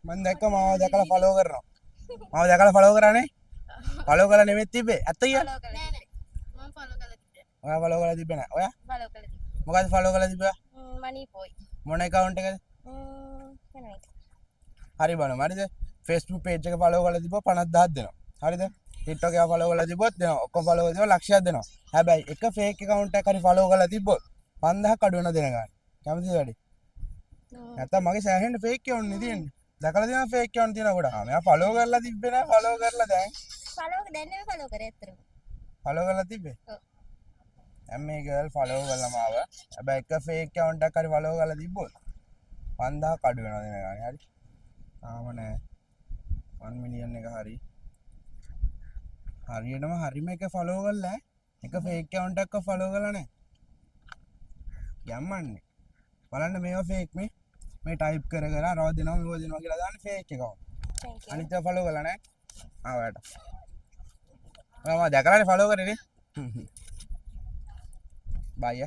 මම දැක්ක මාව දැකලා ෆලෝ කරනවා. මාව දැකලා ෆලෝ කරානේ. ෆලෝ කරලා නෙමෙයි තිබ්බේ. ඇත්ත කිය. ෆලෝ කරලා නෑ මම ෆලෝ කරලා තිබ්බා. ඔයා ෆලෝ කරලා තිබ්බේ නෑ. ඔයා ෆලෝ කරලා තිබ්බා. මොකද්ද ෆලෝ කරලා තිබ්බා? මනී පොයි. මොන account එකද? වෙන එක. හරි බලමු. හරිද? Facebook page එක ෆලෝ කරලා තිබ්බොත් 50000ක් දෙනවා. හරිද? TikTok එක ෆලෝ කරලා තිබ්බොත් දෙනවා. ඔක්කොම ෆලෝ කරලා තිබ්බොත් ලක්ෂයක් දෙනවා. හැබැයි එක fake account එකක් හරි ෆලෝ කරලා තිබ්බොත් 5000ක් අඩු වෙනවා දෙන ගාන. කැමතිද වැඩි? නැත්තම් මගේ සෑහෙන්න fake account නේ තියෙන්නේ. දැකලා තියෙනවා fake account තියෙනවා ගොඩක්. මෙයා ෆලෝ කරලා තිබ්බේ නෑ ෆලෝ කරලා දැන් ෆලෝ දැන් නෙමෙයි ෆලෝ කරේ ඇත්තටම. ෆලෝ කරලා තිබ්බේ. ඔව්. දැන් මේ ගර්ල් ෆලෝ කරලා මාව. හැබැයි එක fake account එකක් හරි ෆලෝ කරලා තිබ්බොත් 5000ක් අඩු වෙනවා දෙන ගාන. හරි. තාම නෑ 1 මිලියන් එක හරි. හරියටම හරිම එක ෆලෝ කරලා එක fake account එකක් ෆලෝ කරලා නෑ. යම්මන්නේ. බලන්න මේවා fake මේ type කර කර අරව දෙනවා මේව දෙනවා කියලා දාන්නේ fake account. Thank you. අනිත් ඒවා ෆලෝ කරලා නෑ. ඔයාට. ඔයා මම දැකලානේ ෆලෝ කරේ නේ. බයි